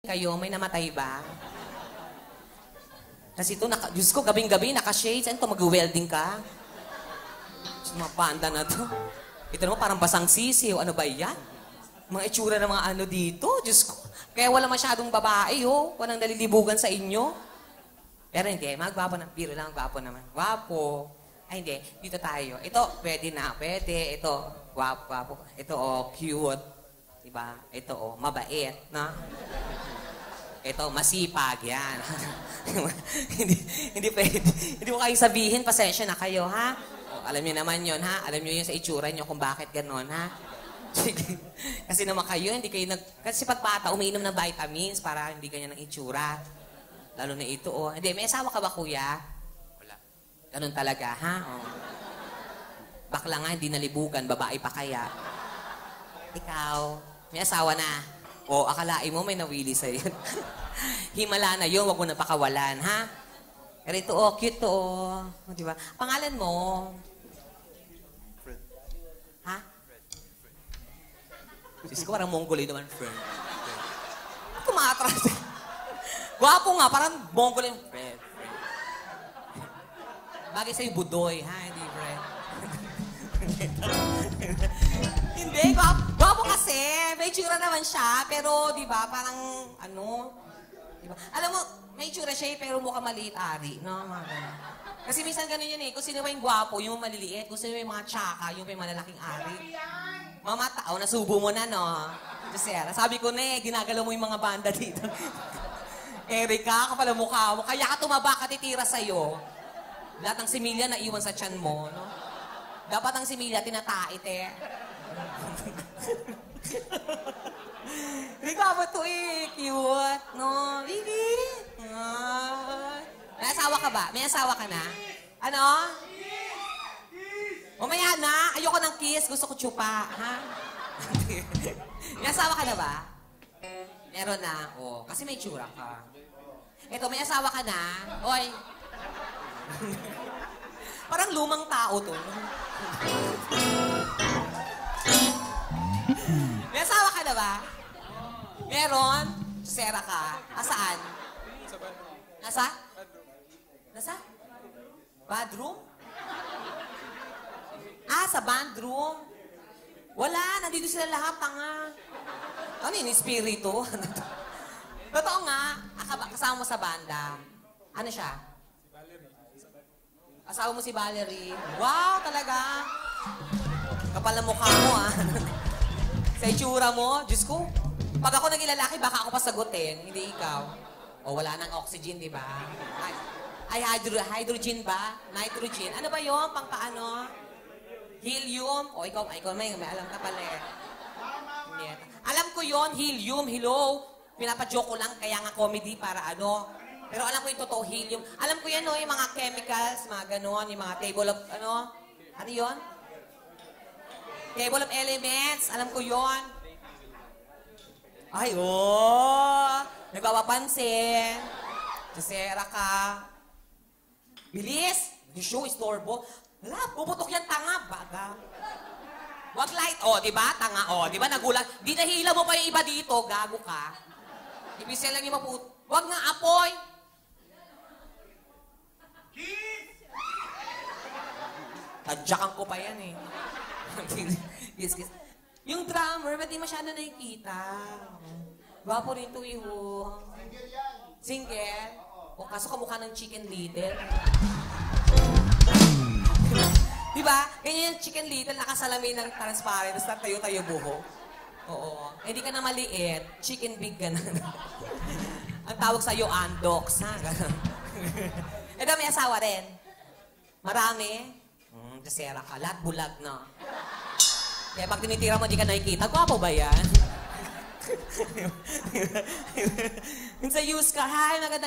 Kayo, may namatay ba? Kasi ito, Diyos ko, gabing-gabi, naka-shades. Ano ito, mag-welding ka? Mga panda na to. Ito naman, parang basang sisiw. Ano ba yan? Mga itsura ng mga ano dito. Diyos ko. Kaya wala masyadong babae, oh. Walang nalilibugan sa inyo. Pero hindi, magwapo ng piro lang, gwapo naman. Gwapo. Ay, hindi. Dito tayo. Ito, pwede na. Pwede. Ito, gwapo. Ito, oh, cute. Diba? Ito, oh, mabait. Na? Ito, masipag. Yan. hindi pwede. Hindi mo kayo sabihin, pasensya na kayo, ha? O, alam niyo naman yon, ha? Alam niyo yun sa itsura niyo kung bakit ganon, ha? Kasi naman kayo, hindi kayo Kasi pag bata, umiinom ng vitamins para hindi ganyan ang itsura. Lalo na ito, oh. Hindi, may asawa ka ba, kuya? Wala. Ganun talaga, ha? Oh. Bakla nga, hindi nalibugan. Babae pa kaya. Ikaw, may asawa na. O, akalain mo may nawili sa'yo. Himala na yun, wag mo na pakawalan, ha? Pero ito, oh, cute to, oh. Diba? Pangalan mo? Fred. Ha? Sis ko, parang Mongoloy naman, Fred. Tumatras. Gwapo nga, parang Mongoloy. Fred. Bagay sa'yo, Budoy, ha? Hindi, Fred. Hindi, gwapo kasi. May tsura naman siya, pero di ba, parang ano, di ba? Alam mo, may tsura siya pero mukha maliit ari, no? Kasi minsan ganun yun eh, kung sino ba yung gwapo, yung maliliit, kung sino yung mga tsaka, yung may malalaking ari. Mamatao, nasubo mo na, no? Josera, sabi ko na eh, ginagalaw mo yung mga banda dito. Erika, kapala mukha mo, kaya ka tumaba, katitira sa'yo. Lahat ng similya naiwan sa tiyan mo, no? Dapat ang similya, tinatait eh. Rika ba ito eh? Cute, no? Bibi? May asawa ka ba? May asawa ka na? Ano? Mamaya na. Ayoko ng kiss. Gusto ko tsupa. Ha? May asawa ka na ba? Meron na. Oh, kasi may tsura ka. Eto, may asawa ka na? Oy. Parang lumang tao to. May asawa ka na ba? Meron? Sera ka? Asaan? Nasa? Nasa? Badroom? Ah, sa bandroom? Wala, nandito sila lahat, tanga. Ano yun, espiritu? Totoo nga, kasama mo sa banda. Ano siya? Asawa mo si Valerie. Wow, talaga. Kapal na mukha mo, ah. Sa itsura mo, Diyos ko, pag ako naging lalaki, baka ako pasagutin, hindi ikaw. O, wala nang oxygen, di ba? Ay, hydrogen ba? Nitrogen. Ano ba yun? Pang paano? Helium? O, ikaw may alam ka pala eh. Yeah. Alam ko yon, helium, hello. Pinapajoke ko lang, kaya nga comedy para ano. Pero alam ko yung totoo, helium. Alam ko yan, no, yung mga chemicals, mga ganon, yung mga table of, ano? Ano yun? Table of elements. Alam ko yon. Ay, oh! Nagpapapansin. Josera ka. Bilis! Yung show, istorbo. Hala, puputok yan, tanga, baga. Wag light. Oh, di ba? Tanga, oh. Di ba, nagulat. Di nahila mo pa yung iba dito, gago ka. Ibig lang yung maputok. Wag nga, apoy. Tadyakan ko pa yan eh. Yes. Yung drummer, ba't di masyado nakikita? Gwapo rin ito eh, ho. Single yan. Single? O kaso kamukha ng Chicken Little. Diba? Ganyan yung Chicken Little, nakasalamin ng transparent, tapos tayo-tayo buho. Oo. Eh di ka na maliit, chicken big ka na. Ang tawag sa'yo, andox, ha? Ito, may asawa rin. Marami. Josera ka. Lahat bulag, no? Kaya pag tinitira mo, di ka nakikita. Gwapo ba yan? Minsan use ka, hi, maganda.